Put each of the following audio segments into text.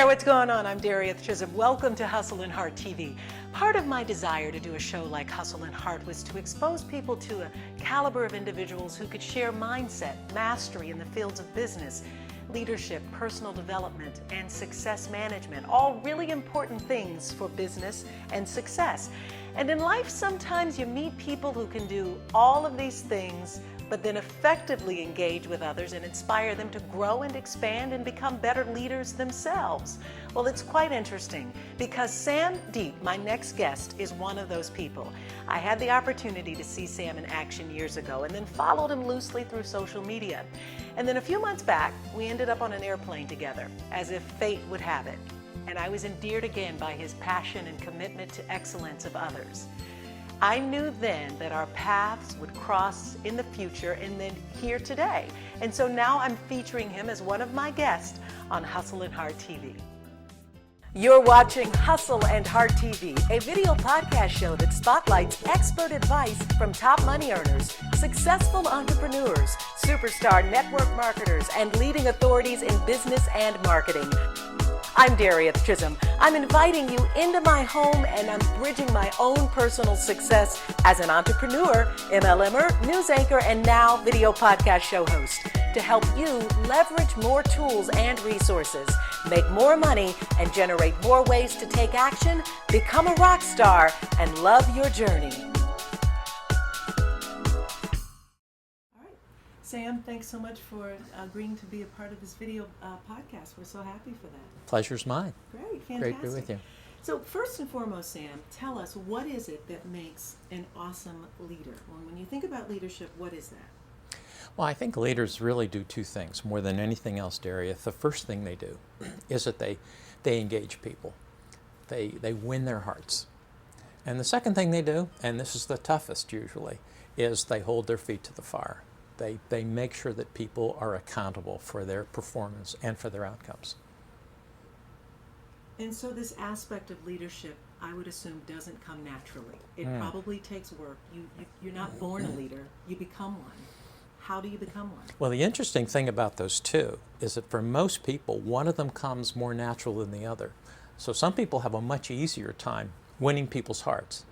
what's going on? I'm Darieth Chisolm. Welcome to Hustle and Heart TV. Part of my desire to do a show like Hustle and Heart was to expose people to a caliber of individuals who could share mindset, mastery in the fields of business, leadership, personal development, and success management. All really important things for business and success. And in life, sometimes you meet people who can do all of these things, but then effectively engage with others and inspire them to grow and expand and become better leaders themselves. Well, it's quite interesting because Sam Deep, my next guest, is one of those people. I had the opportunity to see Sam in action years ago and then followed him loosely through social media. And then a few months back, we ended up on an airplane together, as if fate would have it. And I was endeared again by his passion and commitment to excellence of others. I knew then that our paths would cross in the future and then here today. And so now I'm featuring him as one of my guests on Hustle and Heart TV. You're watching Hustle and Heart TV, a video podcast show that spotlights expert advice from top money earners, successful entrepreneurs, superstar network marketers, and leading authorities in business and marketing. I'm Darieth Chisolm. I'm inviting you into my home and I'm bridging my own personal success as an entrepreneur, MLMer, news anchor, and now video podcast show host to help you leverage more tools and resources, make more money, and generate more ways to take action, become a rock star, and love your journey. Sam, thanks so much for agreeing to be a part of this video podcast. We're so happy for that. Pleasure's mine. Great, fantastic. Great to be with you. So first and foremost, Sam, tell us, what is it that makes an awesome leader? When you think about leadership, what is that? Well, I think leaders really do two things more than anything else, Darieth. The first thing they do is that they engage people. They win their hearts. And the second thing they do, and this is the toughest usually, is they hold their feet to the fire. They make sure that people are accountable for their performance and for their outcomes. And so this aspect of leadership, I would assume, doesn't come naturally. It probably takes work. You're not born a leader, you become one. How do you become one? Well, the interesting thing about those two is that for most people, one of them comes more natural than the other. So some people have a much easier time winning people's hearts.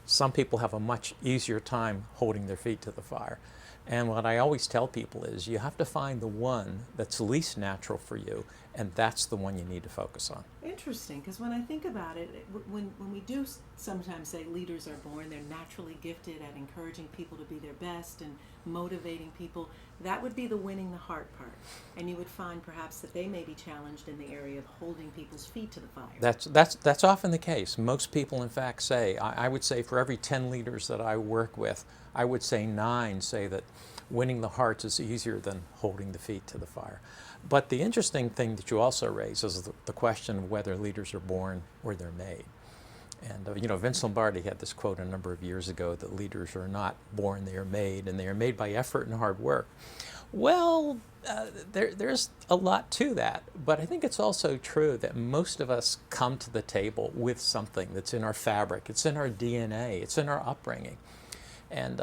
Some people have a much easier time holding their feet to the fire. And what I always tell people is you have to find the one that's least natural for you, and that's the one you need to focus on. Interesting, because when I think about it, when we do sometimes say leaders are born, they're naturally gifted at encouraging people to be their best and motivating people, that would be the winning the heart part. And you would find perhaps that they may be challenged in the area of holding people's feet to the fire. That's often the case. Most people, in fact, say, I would say for every 10 leaders that I work with, I would say 9 say that winning the hearts is easier than holding the feet to the fire. But the interesting thing that you also raise is the question of whether leaders are born or they're made. And Vince Lombardi had this quote a number of years ago that leaders are not born, they are made, and they are made by effort and hard work. Well, there's a lot to that, but I think it's also true that most of us come to the table with something that's in our fabric, it's in our DNA, it's in our upbringing. And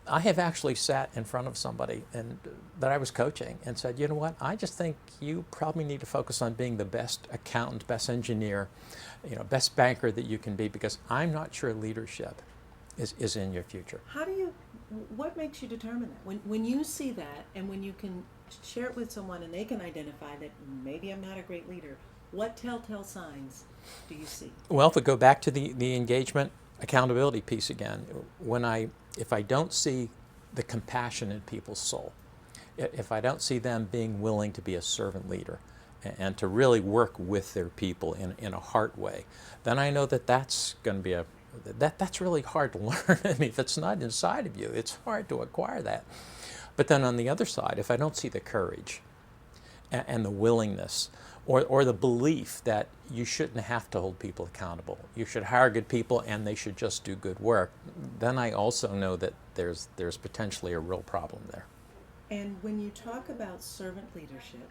I have actually sat in front of somebody that I was coaching and said, you know what, I just think you probably need to focus on being the best accountant, best engineer, best banker that you can be, because I'm not sure leadership is in your future. What makes you determine that? When you see that and when you can share it with someone and they can identify that maybe I'm not a great leader, what telltale signs do you see? Well, if we go back to the engagement accountability piece again, if I don't see the compassion in people's soul, if I don't see them being willing to be a servant leader and to really work with their people in a heart way, then I know that's going to be that's really hard to learn. I mean, if it's not inside of you, it's hard to acquire that. But then on the other side, if I don't see the courage and the willingness or the belief that you shouldn't have to hold people accountable, you should hire good people and they should just do good work, then I also know that there's potentially a real problem there. And when you talk about servant leadership,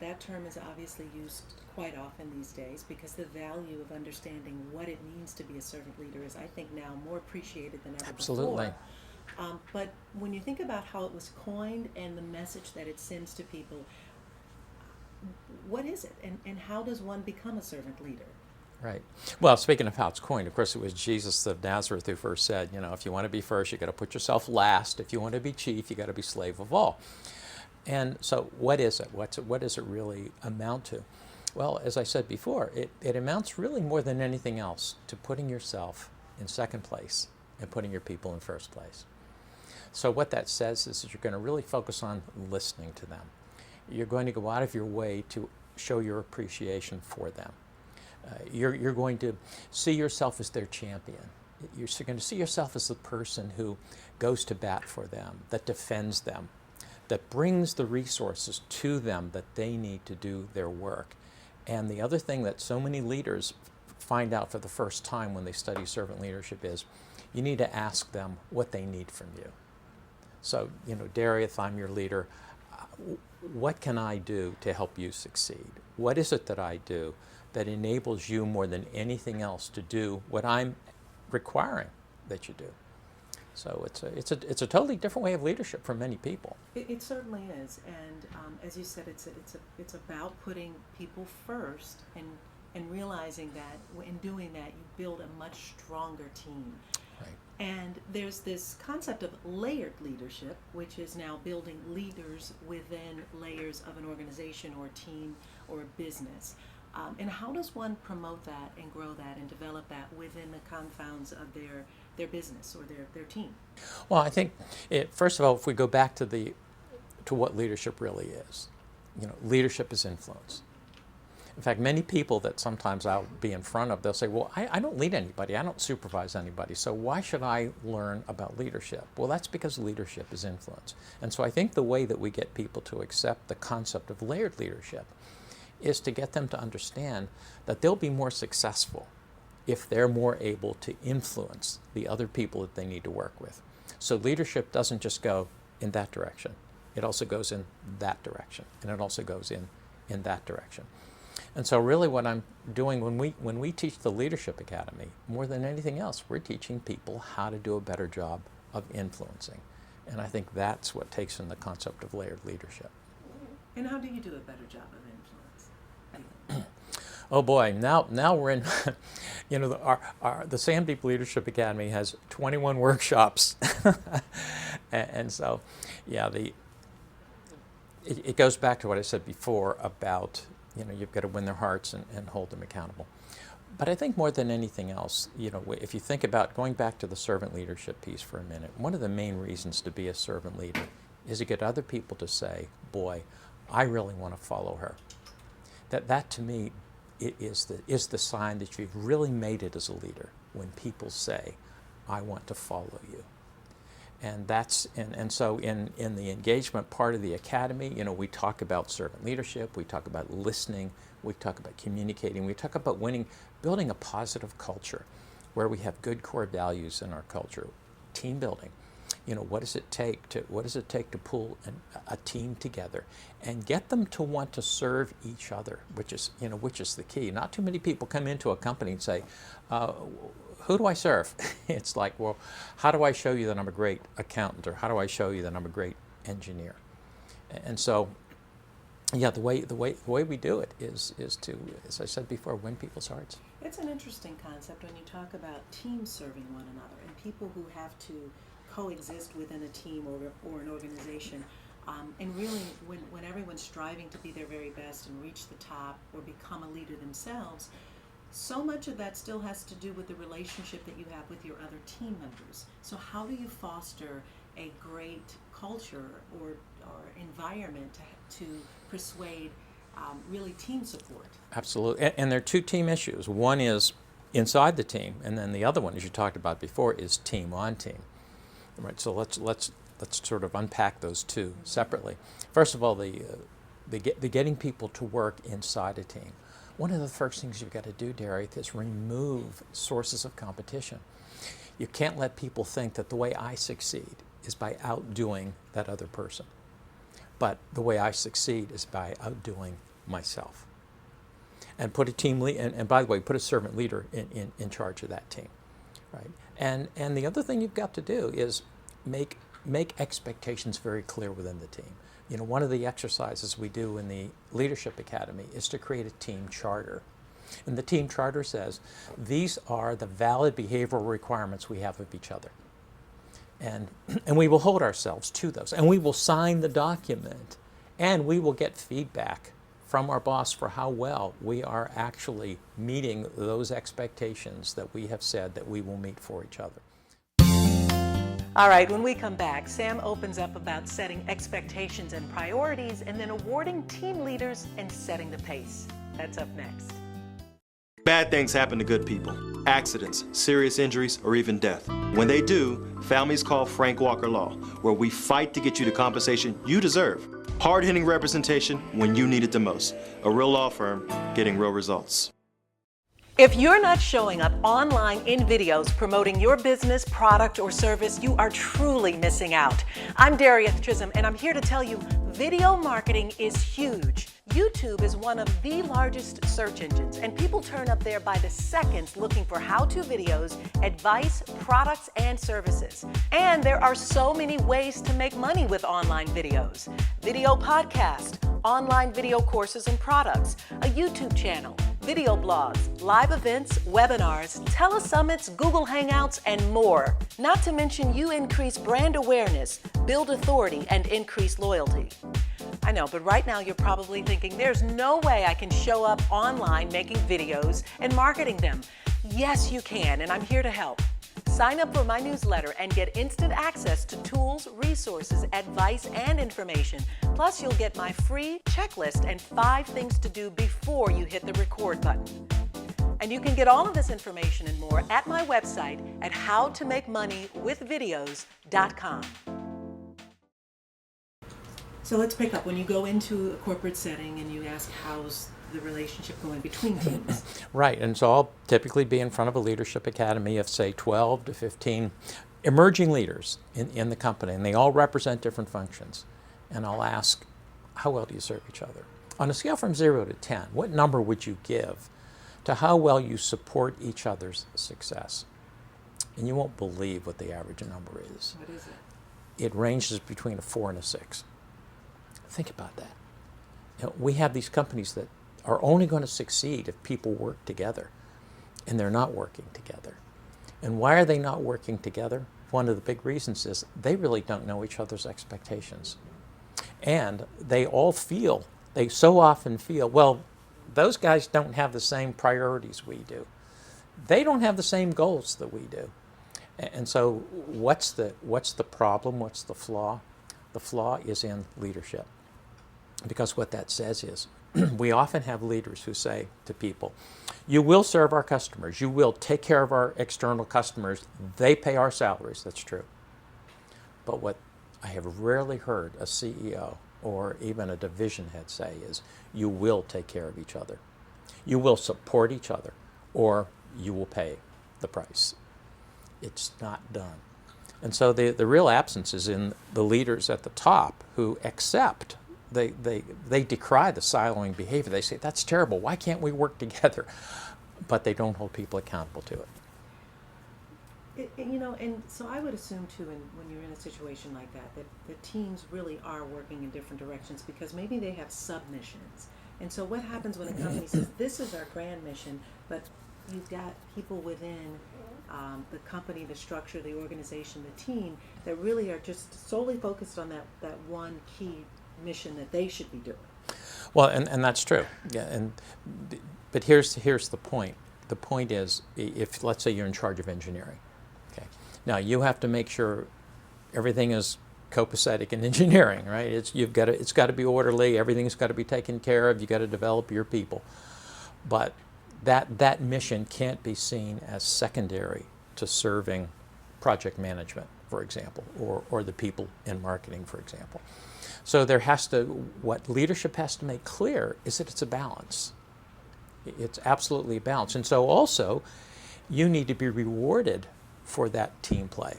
that term is obviously used quite often these days because the value of understanding what it means to be a servant leader is, I think, now more appreciated than ever Absolutely. before. But when you think about how it was coined and the message that it sends to people, what is it, and how does one become a servant leader? Right. Well, speaking of how it's coined, of course, it was Jesus of Nazareth who first said, if you want to be first, you got to put yourself last. If you want to be chief, you got to be slave of all. And so what is it? What does it really amount to? Well, as I said before, it amounts really more than anything else to putting yourself in second place and putting your people in first place. So what that says is that you're going to really focus on listening to them. You're going to go out of your way to show your appreciation for them. You're going to see yourself as their champion. You're going to see yourself as the person who goes to bat for them, that defends them, that brings the resources to them that they need to do their work. And the other thing that so many leaders find out for the first time when they study servant leadership is you need to ask them what they need from you. So, Darieth, I'm your leader. What can I do to help you succeed? What is it that I do that enables you more than anything else to do what I'm requiring that you do? So it's a totally different way of leadership for many people. It certainly is, and as you said, it's about putting people first and realizing that in doing that you build a much stronger team. Right. And there's this concept of layered leadership, which is now building leaders within layers of an organization or a team or a business. And how does one promote that and grow that and develop that within the confounds of their business or their team? Well, I think, first of all, if we go back to what leadership really is, leadership is influence. In fact, many people that sometimes I'll be in front of, they'll say, well, I don't lead anybody, I don't supervise anybody, so why should I learn about leadership? Well, that's because leadership is influence. And so I think the way that we get people to accept the concept of layered leadership is to get them to understand that they'll be more successful if they're more able to influence the other people that they need to work with. So leadership doesn't just go in that direction. It also goes in that direction, and it also goes in that direction. And so really what I'm doing when we teach the Leadership Academy, more than anything else, we're teaching people how to do a better job of influencing. And I think that's what takes in the concept of layered leadership. And how do you do a better job of influence? Oh boy, now we're in, the Sam Deep Leadership Academy has 21 workshops. and so, yeah, it goes back to what I said before about, you've got to win their hearts and hold them accountable. But I think more than anything else, if you think about going back to the servant leadership piece for a minute, one of the main reasons to be a servant leader is to get other people to say, boy, I really want to follow her. That to me is the sign that you've really made it as a leader, when people say, I want to follow you. And so in the engagement part of the academy, we talk about servant leadership, we talk about listening, we talk about communicating, we talk about building a positive culture where we have good core values in our culture, team building. What does it take to pull a team together and get them to want to serve each other, which is the key. Not too many people come into a company and say, who do I serve? It's like, well, how do I show you that I'm a great accountant, or how do I show you that I'm a great engineer? And so, yeah, the way we do it is to, as I said before, win people's hearts. It's an interesting concept when you talk about teams serving one another and people who have to coexist within a team or an organization. And really, when everyone's striving to be their very best and reach the top or become a leader themselves, so much of that still has to do with the relationship that you have with your other team members. So how do you foster a great culture or environment to persuade really team support? Absolutely. And there are two team issues. One is inside the team, and then the other one, as you talked about before, is team on team. Right. So let's sort of unpack those two separately. First of all, the getting people to work inside a team. One of the first things you've got to do, Darieth, is remove sources of competition. You can't let people think that the way I succeed is by outdoing that other person. But the way I succeed is by outdoing myself. And put a team lead, and by the way, put a servant leader in charge of that team. Right? And the other thing you've got to do is make make expectations very clear within the team. You know, one of the exercises we do in the Leadership Academy is to create a team charter. And the team charter says, these are the valid behavioral requirements we have of each other. And we will hold ourselves to those. And we will sign the document. And we will get feedback from our boss for how well we are actually meeting those expectations that we have said that we will meet for each other. All right, when we come back, Sam opens up about setting expectations and priorities and then awarding team leaders and setting the pace. That's up next. Bad things happen to good people. Accidents, serious injuries, or even death. When they do, families call Frank Walker Law, where we fight to get you the compensation you deserve. Hard-hitting representation when you need it the most. A real law firm getting real results. If you're not showing up online in videos promoting your business, product, or service, you are truly missing out. I'm Darieth Chisolm, and I'm here to tell you video marketing is huge. YouTube is one of the largest search engines, and people turn up there by the seconds looking for how-to videos, advice, products, and services. And there are so many ways to make money with online videos. Video podcast, online video courses and products, a YouTube channel, video blogs, live events, webinars, telesummits, Google Hangouts, and more. Not to mention you increase brand awareness, build authority, and increase loyalty. I know, but right now you're probably thinking, there's no way I can show up online making videos and marketing them. Yes, you can, and I'm here to help. Sign up for my newsletter and get instant access to tools, resources, advice, and information. Plus, you'll get my free checklist and 5 things to do before you hit the record button. And you can get all of this information and more at my website at howtomakemoneywithvideos.com. So let's pick up when you go into a corporate setting and you ask how's the relationship going between teams. Right, and so I'll typically be in front of a leadership academy of, say, 12 to 15 emerging leaders in the company, and they all represent different functions. And I'll ask, how well do you serve each other? On a scale from 0 to 10, what number would you give to how well you support each other's success? And you won't believe what the average number is. What is it? It ranges between a 4 and a 6. Think about that. You know, we have these companies that are only going to succeed if people work together, and they're not working together. And why are they not working together? One of the big reasons is they really don't know each other's expectations. And they so often feel, well, those guys don't have the same priorities we do. They don't have the same goals that we do. And so what's the problem? What's the flaw? The flaw is in leadership. Because what that says is, we often have leaders who say to people, you will serve our customers, you will take care of our external customers, they pay our salaries. That's true. But what I have rarely heard a CEO or even a division head say is, you will take care of each other. You will support each other, or you will pay the price. It's not done. And so the real absence is in the leaders at the top who accept. They decry the siloing behavior. They say, that's terrible. Why can't we work together? But they don't hold people accountable to it. And so I would assume too, when you're in a situation like that the teams really are working in different directions because maybe they have sub-missions. And so what happens when a company says, this is our grand mission, but you've got people within the company, the structure, the organization, the team that really are just solely focused on that one key mission that they should be doing. Well, and that's true. Yeah, but here's the point. The point is, if let's say you're in charge of engineering, okay, now you have to make sure everything is copacetic in engineering, right? It's got to be orderly. Everything's got to be taken care of. You got to develop your people, but that mission can't be seen as secondary to serving project management, for example, or the people in marketing, for example. So what leadership has to make clear is that it's a balance. It's absolutely a balance. And so also, you need to be rewarded for that team play.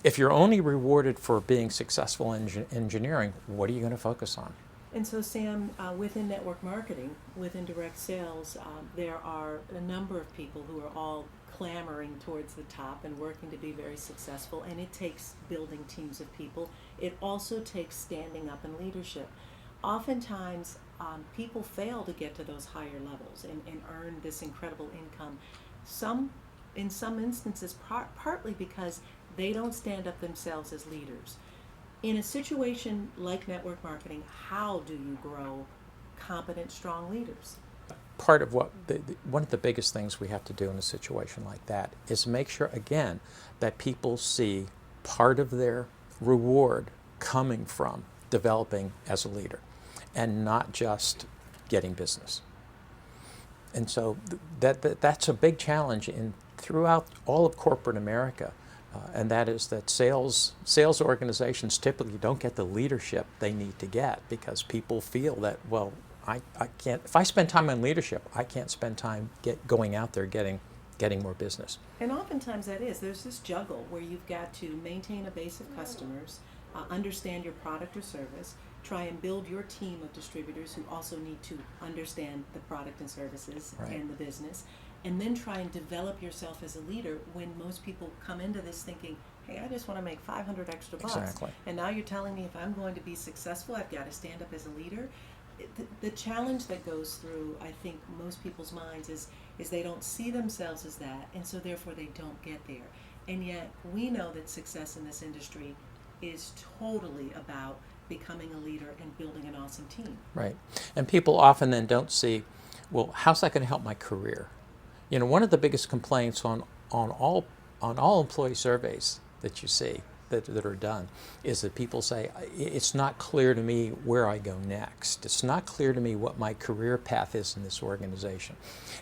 If you're only rewarded for being successful in engineering, what are you going to focus on? And so, Sam, within network marketing, within direct sales, there are a number of people who are all clamoring towards the top and working to be very successful, and it takes building teams of people. It also takes standing up in leadership. Oftentimes, people fail to get to those higher levels and earn this incredible income. In some instances, partly because they don't stand up themselves as leaders. In a situation like network marketing, how do you grow competent, strong leaders? Part of what one of the biggest things we have to do in a situation like that is make sure, again, that people see part of their reward coming from developing as a leader and not just getting business. And so that's a big challenge throughout all of corporate America. And that is that sales organizations typically don't get the leadership they need to get because people feel that, well, I can't, if I spend time on leadership, I can't spend time going out there getting more business. And oftentimes there's this juggle where you've got to maintain a base of customers, understand your product or service, try and build your team of distributors who also need to understand the product and services Right. and the business, and then try and develop yourself as a leader when most people come into this thinking, hey, I just want to make 500 extra bucks. Exactly. And now you're telling me if I'm going to be successful, I've got to stand up as a leader. The challenge that goes through, I think, most people's minds is they don't see themselves as that, and so therefore they don't get there. And yet we know that success in this industry is totally about becoming a leader and building an awesome team. Right. And people often then don't see, well, how's that going to help my career? You know, one of the biggest complaints on all employee surveys that you see that are done is that people say, it's not clear to me where I go next. It's not clear to me what my career path is in this organization.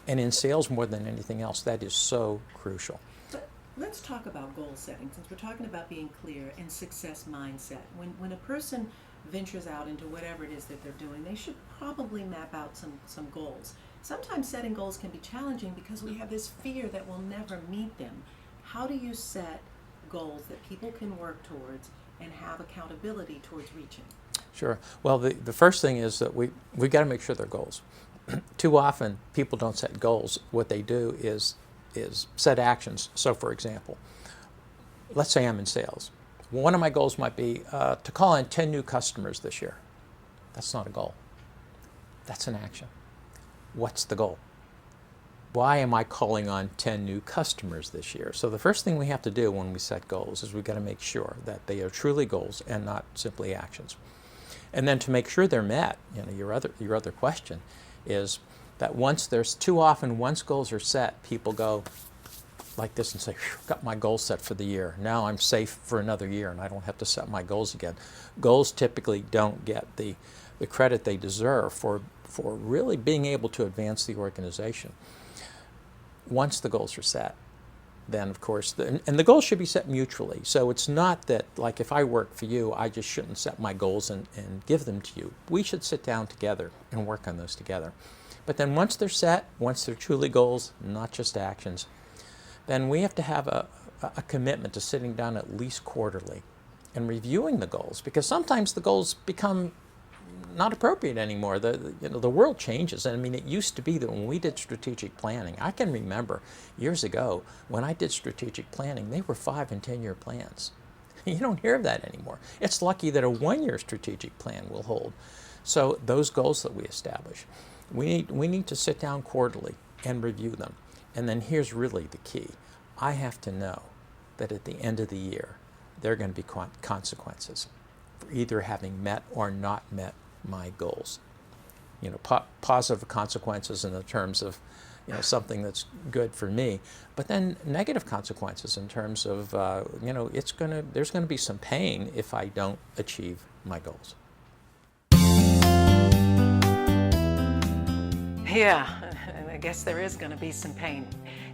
And in sales, more than anything else, that is so crucial. But let's talk about goal setting, since we're talking about being clear and success mindset. When a person ventures out into whatever it is that they're doing, they should probably map out some goals. Sometimes setting goals can be challenging because we have this fear that we'll never meet them. How do you set goals that people can work towards and have accountability towards reaching? Sure. Well, the first thing is that we've got to make sure they're goals. Too often, people don't set goals. What they do is set actions. So, for example, let's say I'm in sales. One of my goals might be to call in 10 new customers this year. That's not a goal. That's an action. What's the goal? Why am I calling on 10 new customers this year? So the first thing we have to do when we set goals is we've got to make sure that they are truly goals and not simply actions. And then to make sure they're met, you know, your other question is that once goals are set, people go like this and say, got my goals set for the year. Now I'm safe for another year and I don't have to set my goals again. Goals typically don't get the credit they deserve for really being able to advance the organization. Once the goals are set, then of course, and the goals should be set mutually. So it's not that, like, if I work for you, I just shouldn't set my goals and give them to you. We should sit down together and work on those together. But then once they're set, once they're truly goals, not just actions, then we have to have a commitment to sitting down at least quarterly and reviewing the goals, because sometimes the goals become not appropriate anymore. The world changes. And I mean, it used to be that when we did strategic planning, I can remember years ago when I did strategic planning, they were 5 and 10-year plans. You don't hear of that anymore. It's lucky that a 1-year strategic plan will hold. So those goals that we establish, we need to sit down quarterly and review them. And then here's really the key. I have to know that at the end of the year, there are going to be consequences for either having met or not met my goals. You know, positive consequences in the terms of, you know, something that's good for me, but then negative consequences in terms of, you know, there's going to be some pain if I don't achieve my goals. Yeah, I guess there is going to be some pain.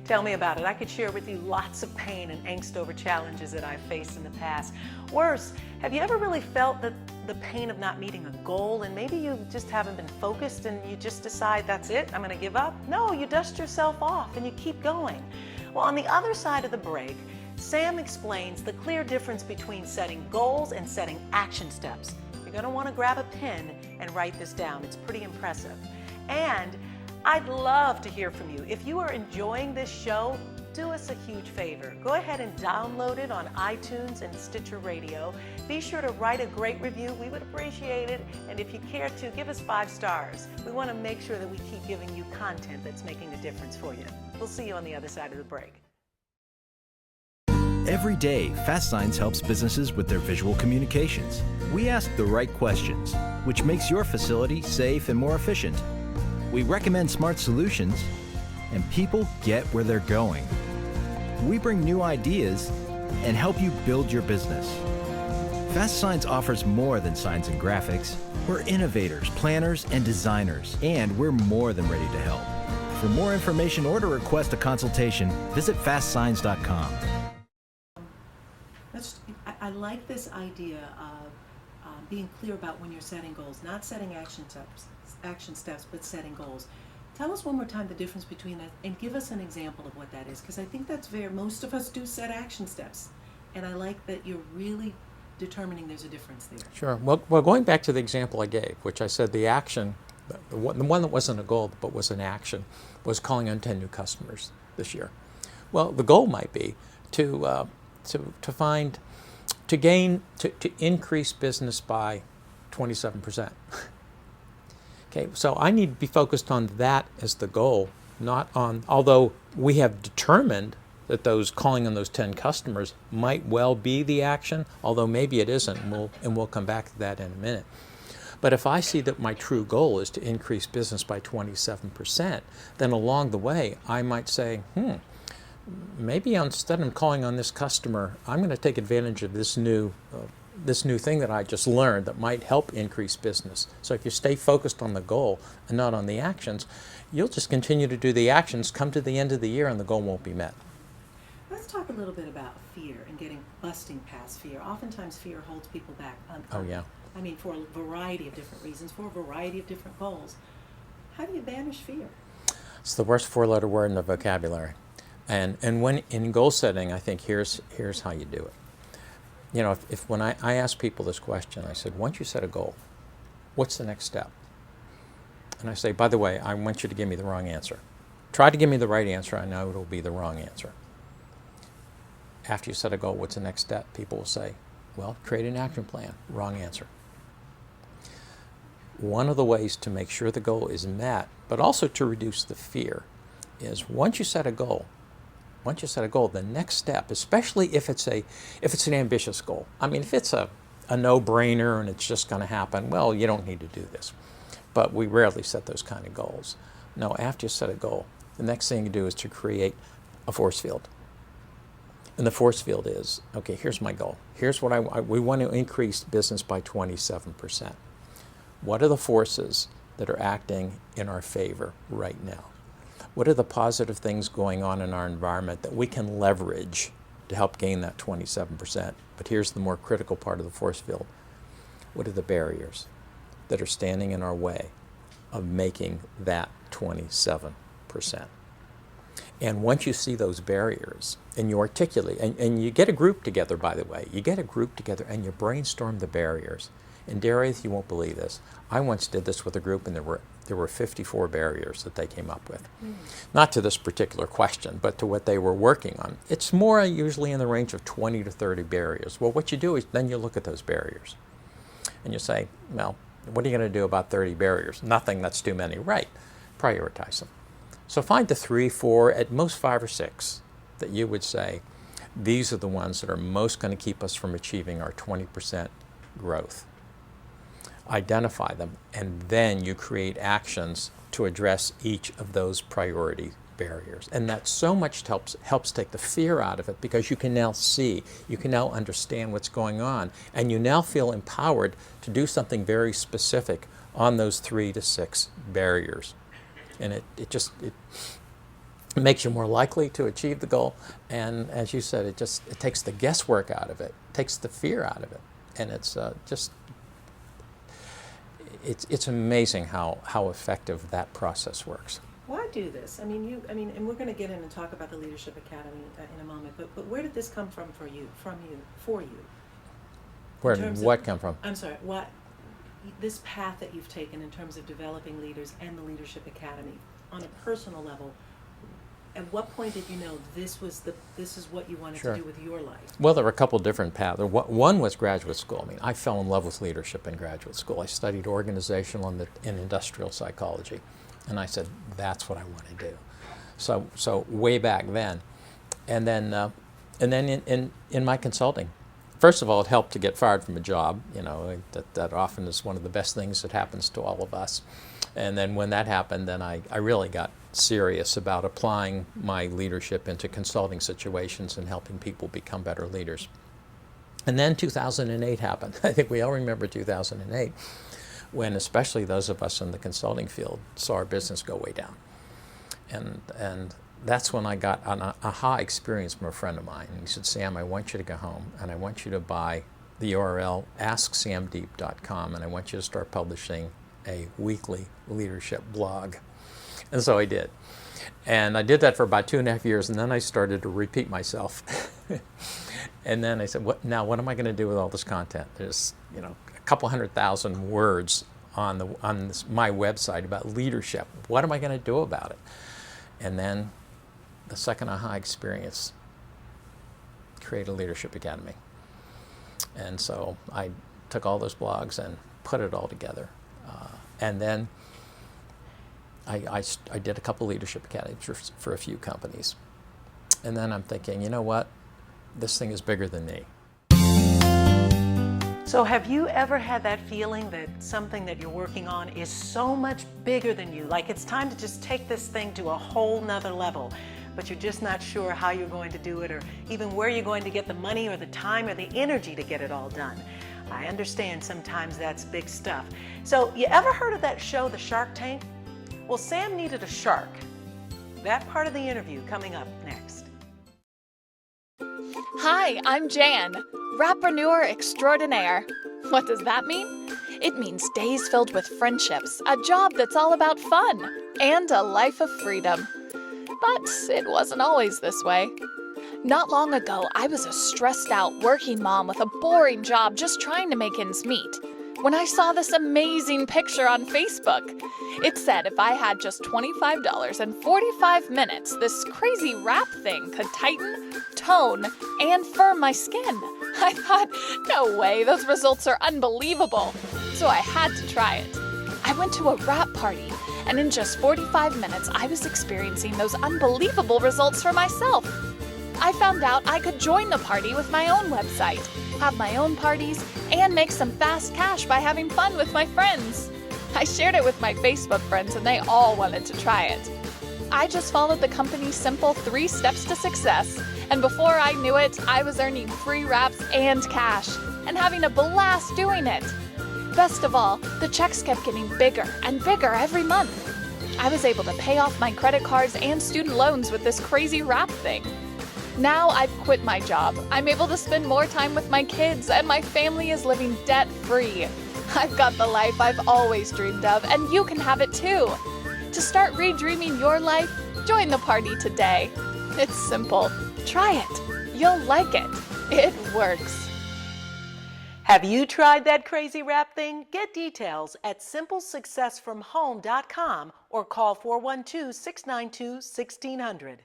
Tell me about it. I could share with you lots of pain and angst over challenges that I've faced in the past. Worse, have you ever really felt the pain of not meeting a goal, and maybe you just haven't been focused and you just decide, that's it, I'm going to give up? No, you dust yourself off and you keep going. Well, on the other side of the break, Sam explains the clear difference between setting goals and setting action steps. You're going to want to grab a pen and write this down. It's pretty impressive. And I'd love to hear from you. If you are enjoying this show, do us a huge favor. Go ahead and download it on iTunes and Stitcher Radio. Be sure to write a great review. We would appreciate it. And if you care to, give us 5 stars. We want to make sure that we keep giving you content that's making a difference for you. We'll see you on the other side of the break. Every day, Fast Signs helps businesses with their visual communications. We ask the right questions, which makes your facility safe and more efficient. We recommend smart solutions, and people get where they're going. We bring new ideas and help you build your business. Fast Signs offers more than signs and graphics. We're innovators, planners, and designers, and we're more than ready to help. For more information or to request a consultation, visit fastsigns.com. I like this idea of being clear about when you're setting goals, not setting action steps, but setting goals. Tell us one more time the difference between that, and give us an example of what that is, because I think that's most of us do set action steps, and I like that you're really determining there's a difference there. Sure. Well, going back to the example I gave, which I said the action, the one that wasn't a goal but was an action, was calling on 10 new customers this year. Well, the goal might be to increase business by 27%. Okay, so I need to be focused on that as the goal, not on, although we have determined that those calling on those 10 customers might well be the action, although maybe it isn't, and we'll come back to that in a minute. But if I see that my true goal is to increase business by 27%, then along the way I might say, maybe instead of calling on this customer, I'm going to take advantage of this new thing that I just learned that might help increase business. So if you stay focused on the goal and not on the actions, you'll just continue to do the actions, come to the end of the year, and the goal won't be met. Let's talk a little bit about fear and busting past fear. Oftentimes fear holds people back. Oh, yeah. I mean, for a variety of different reasons, for a variety of different goals. How do you banish fear? It's the worst 4-letter word in the vocabulary. And when in goal setting, I think here's how you do it. You know, if when I ask people this question, I said, once you set a goal, what's the next step? And I say, by the way, I want you to give me the wrong answer. Try to give me the right answer. I know it'll be the wrong answer. After you set a goal, what's the next step? People will say, well, create an action plan. Wrong answer. One of the ways to make sure the goal is met, but also to reduce the fear, is once you set a goal, the next step, especially if it's an ambitious goal. I mean, if it's a no-brainer and it's just going to happen, well, you don't need to do this. But we rarely set those kind of goals. No, after you set a goal, the next thing you do is to create a force field. And the force field is, okay, here's my goal. Here's what we want to increase business by 27%. What are the forces that are acting in our favor right now? What are the positive things going on in our environment that we can leverage to help gain that 27%? But here's the more critical part of the force field. What are the barriers that are standing in our way of making that 27%? And once you see those barriers and you articulate, and you get a group together, by the way, you get a group together and you brainstorm the barriers. And Darieth, you won't believe this. I once did this with a group and there were 54 barriers that they came up with. Not to this particular question, but to what they were working on. It's more usually in the range of 20 to 30 barriers. Well, what you do is then you look at those barriers and you say, well, what are you going to do about 30 barriers? Nothing, that's too many. Right, prioritize them. So find the 3, 4, at most 5 or 6 that you would say, these are the ones that are most going to keep us from achieving our 20% growth. Identify them, and then you create actions to address each of those priority barriers. And that so much helps take the fear out of it, because you can now see, you can now understand what's going on, and you now feel empowered to do something very specific on those 3 to 6 barriers. And it makes you more likely to achieve the goal, and as you said, it takes the guesswork out of it, takes the fear out of it, and it's amazing how effective that process works. Why do this? I mean, and we're going to get in and talk about the Leadership Academy in a moment. But where did this come from for you? Where did what come from? I'm sorry. What this path that you've taken in terms of developing leaders and the Leadership Academy on a personal level? At what point did you know this is what you wanted Sure. to do with your life? Well, there were a couple different paths. One was graduate school. I mean, I fell in love with leadership in graduate school. I studied organizational and industrial psychology, and I said, that's what I want to do. So way back then, and then in my consulting, first of all, it helped to get fired from a job. You know, that often is one of the best things that happens to all of us. And then when that happened, then I really got serious about applying my leadership into consulting situations and helping people become better leaders. And then 2008 happened. I think we all remember 2008, when especially those of us in the consulting field saw our business go way down. And that's when I got an aha experience from a friend of mine. And he said, Sam, I want you to go home and I want you to buy the URL asksamdeep.com, and I want you to start publishing a weekly leadership blog. And so I did. And I did that for about 2.5 years, and then I started to repeat myself. And then I said, what am I going to do with all this content? There's, a couple 100,000 words on my website about leadership. What am I going to do about it? And then the second aha experience, create a leadership academy. And so I took all those blogs and put it all together. And then I did a couple leadership academies for a few companies. And then I'm thinking, you know what? This thing is bigger than me. So have you ever had that feeling that something that you're working on is so much bigger than you? Like it's time to just take this thing to a whole nother level, but you're just not sure how you're going to do it or even where you're going to get the money or the time or the energy to get it all done. I understand sometimes that's big stuff. So you ever heard of that show, The Shark Tank? Well, Sam needed a shark. That part of the interview coming up next. Hi, I'm Jan, rappreneur extraordinaire. What does that mean? It means days filled with friendships, a job that's all about fun, and a life of freedom. But it wasn't always this way. Not long ago, I was a stressed out working mom with a boring job just trying to make ends meet, when I saw this amazing picture on Facebook. It said if I had just $25 and 45 minutes, this crazy wrap thing could tighten, tone, and firm my skin. I thought, no way, those results are unbelievable. So I had to try it. I went to a wrap party, and in just 45 minutes, I was experiencing those unbelievable results for myself. I found out I could join the party with my own website, have my own parties, and make some fast cash by having fun with my friends. I shared it with my Facebook friends and they all wanted to try it. I just followed the company's simple 3 steps to success, and before I knew it, I was earning free wraps and cash, and having a blast doing it. Best of all, the checks kept getting bigger and bigger every month. I was able to pay off my credit cards and student loans with this crazy wrap thing. Now I've quit my job. I'm able to spend more time with my kids, and my family is living debt-free. I've got the life I've always dreamed of, and you can have it too. To start redreaming your life, join the party today. It's simple. Try it. You'll like it. It works. Have you tried that crazy wrap thing? Get details at simplesuccessfromhome.com or call 412-692-1600.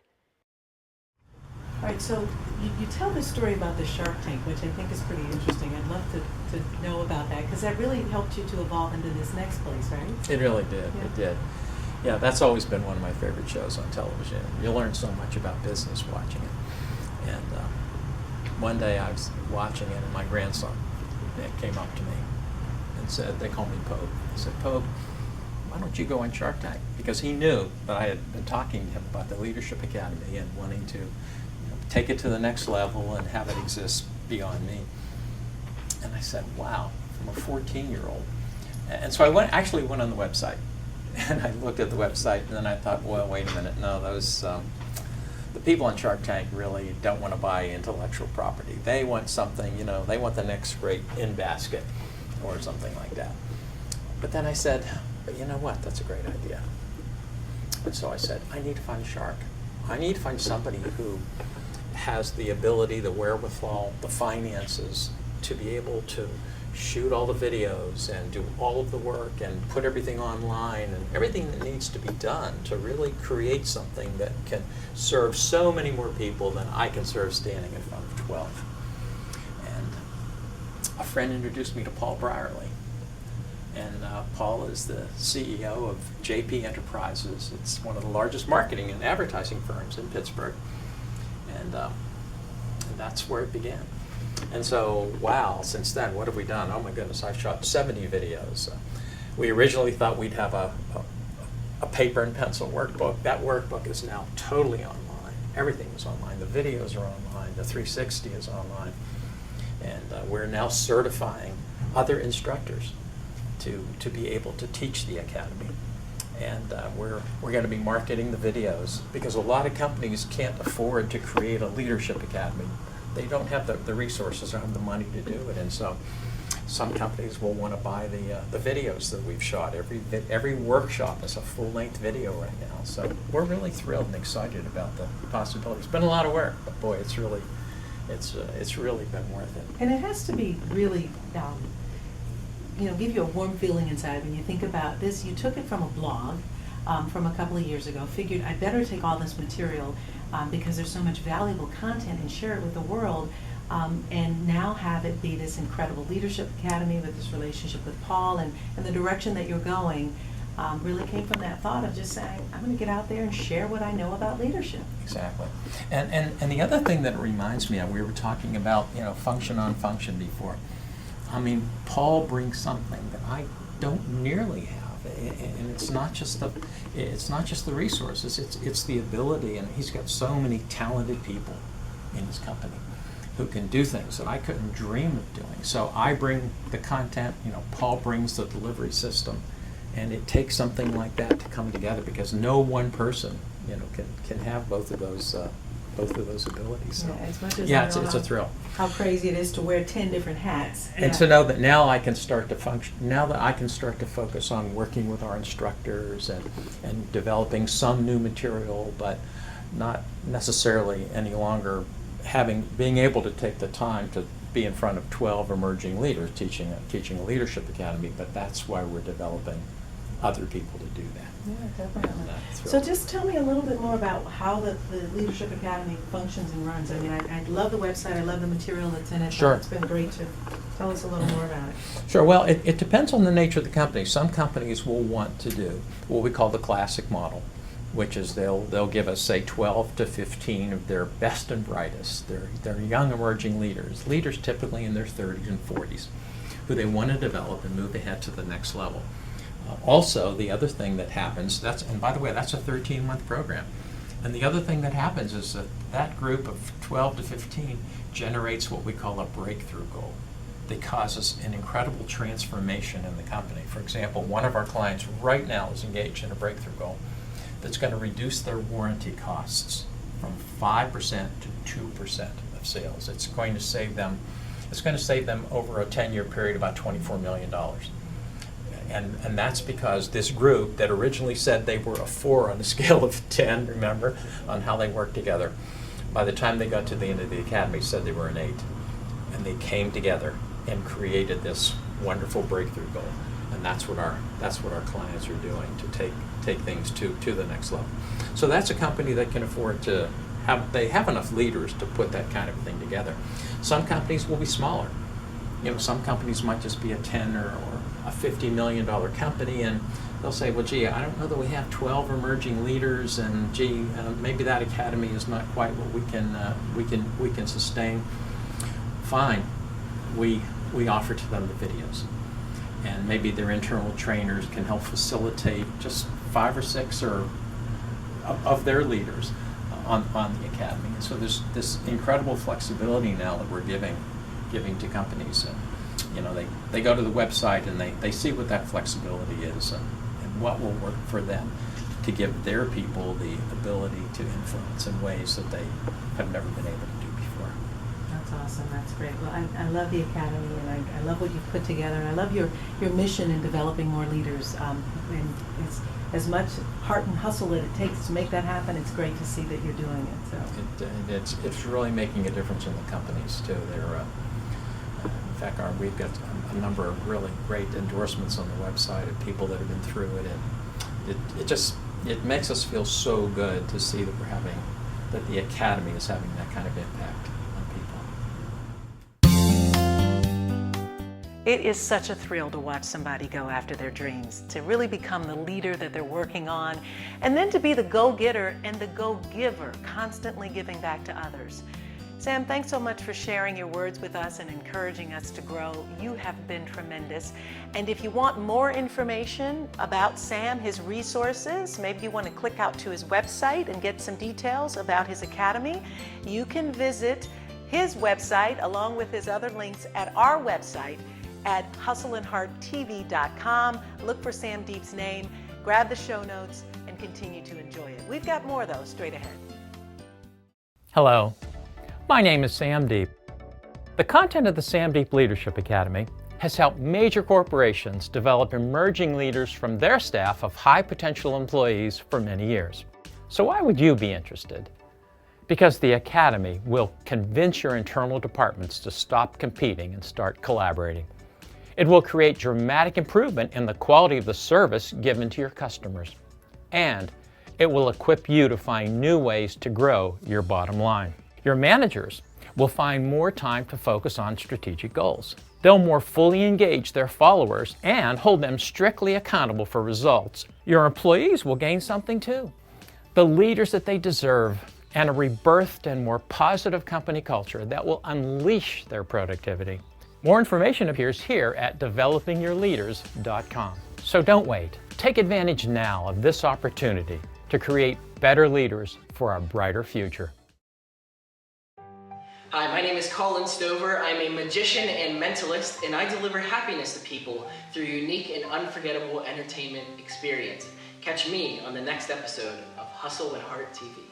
All right, so you tell this story about the Shark Tank, which I think is pretty interesting. I'd love to know about that, because that really helped you to evolve into this next place, right? It really did. Yeah. It did. Yeah, that's always been one of my favorite shows on television. You learn so much about business watching it. And one day I was watching it, and my grandson came up to me and said, they call me Pope. He said, Pope, why don't you go on Shark Tank? Because he knew that I had been talking to him about the Leadership Academy and wanting to take it to the next level and have it exist beyond me. And I said, wow, from a 14-year-old. And so I actually went on the website, and I looked at the website, and then I thought, well, wait a minute, no, those the people on Shark Tank really don't want to buy intellectual property. They want something, they want the next great in-basket or something like that. But then I said, but you know what, that's a great idea. And so I said, I need to find a shark. I need to find somebody who has the ability, the wherewithal, the finances to be able to shoot all the videos and do all of the work and put everything online and everything that needs to be done to really create something that can serve so many more people than I can serve standing in front of 12. And a friend introduced me to Paul Brierly. And Paul is the CEO of JP Enterprises. It's one of the largest marketing and advertising firms in Pittsburgh. And that's where it began. And so, wow, since then, what have we done? Oh my goodness, I've shot 70 videos. We originally thought we'd have a paper and pencil workbook. That workbook is now totally online. Everything is online. The videos are online. The 360 is online. And we're now certifying other instructors to be able to teach the academy. And we're going to be marketing the videos because a lot of companies can't afford to create a leadership academy. They don't have the resources or have the money to do it. And so some companies will want to buy the videos that we've shot. Every workshop is a full-length video right now. So we're really thrilled and excited about the possibilities. It's been a lot of work, but boy, it's really been worth it. And it has to be really, give you a warm feeling inside when you think about this. You took it from a blog from a couple of years ago, figured I better take all this material because there's so much valuable content and share it with the world, and now have it be this incredible leadership academy with this relationship with Paul and the direction that you're going really came from that thought of just saying, I'm going to get out there and share what I know about leadership. Exactly. And the other thing that it reminds me of, we were talking about, function on function before. I mean, Paul brings something that I don't nearly have, and it's not just the resources. It's the ability, and he's got so many talented people in his company who can do things that I couldn't dream of doing. So I bring the content. Paul brings the delivery system, and it takes something like that to come together because no one person, can have both of those abilities. So, yeah, as much as it's a thrill. How crazy it is to wear 10 different hats. And to know that now I can start to function, now that I can start to focus on working with our instructors and developing some new material, but not necessarily any longer being able to take the time to be in front of 12 emerging leaders teaching a leadership academy, but that's why we're developing other people to do that. Yeah, definitely. So just tell me a little bit more about how the Leadership Academy functions and runs. I mean, I love the website. I love the material that's in it. Sure. It's been great to tell us a little more about it. Sure. Well, it depends on the nature of the company. Some companies will want to do what we call the classic model, which is they'll give us, say, 12 to 15 of their best and brightest. They're young emerging leaders typically in their 30s and 40s, who they want to develop and move ahead to the next level. Also, the other thing that happens, and by the way, that's a 13-month program. And the other thing that happens is that group of 12 to 15 generates what we call a breakthrough goal that causes an incredible transformation in the company. For example, one of our clients right now is engaged in a breakthrough goal that's going to reduce their warranty costs from 5% to 2% of sales. It's going to save them over a 10-year period about $24 million. And that's because this group that originally said they were a 4 on a scale of 10, remember, on how they worked together, by the time they got to the end of the academy said they were an 8. And they came together and created this wonderful breakthrough goal. And that's what our clients are doing to take things to the next level. So that's a company that can afford to have enough leaders to put that kind of thing together. Some companies will be smaller. Some companies might just be a 10 or a $50 million company, and they'll say, well, gee, I don't know that we have 12 emerging leaders, and gee, maybe that academy is not quite what we can sustain. Fine, we offer to them the videos, and maybe their internal trainers can help facilitate just 5 or 6 of their leaders on the academy. And so there's this incredible flexibility now that we're giving to companies. They go to the website and they see what that flexibility is and what will work for them to give their people the ability to influence in ways that they have never been able to do before. That's awesome. That's great. Well, I love the academy, and I love what you've put together. And I love your mission in developing more leaders. And it's as much heart and hustle that it takes to make that happen. It's great to see that you're doing it. So it's really making a difference in the companies too. In fact, we've got a number of really great endorsements on the website of people that have been through it, and it makes us feel so good to see that that the Academy is having that kind of impact on people. It is such a thrill to watch somebody go after their dreams, to really become the leader that they're working on, and then to be the go-getter and the go-giver, constantly giving back to others. Sam, thanks so much for sharing your words with us and encouraging us to grow. You have been tremendous. And if you want more information about Sam, his resources, maybe you want to click out to his website and get some details about his academy, you can visit his website along with his other links at our website at hustleandhearttv.com. Look for Sam Deep's name, grab the show notes, and continue to enjoy it. We've got more, though, straight ahead. Hello, my name is Sam Deep. The content of the Sam Deep Leadership Academy has helped major corporations develop emerging leaders from their staff of high potential employees for many years. So why would you be interested? Because the Academy will convince your internal departments to stop competing and start collaborating. It will create dramatic improvement in the quality of the service given to your customers. And it will equip you to find new ways to grow your bottom line. Your managers will find more time to focus on strategic goals. They'll more fully engage their followers and hold them strictly accountable for results. Your employees will gain something too, the leaders that they deserve, and a rebirthed and more positive company culture that will unleash their productivity. More information appears here at developingyourleaders.com. So don't wait. Take advantage now of this opportunity to create better leaders for a brighter future. Hi, my name is Colin Stover. I'm a magician and mentalist, and I deliver happiness to people through a unique and unforgettable entertainment experience. Catch me on the next episode of Hustle and Heart TV.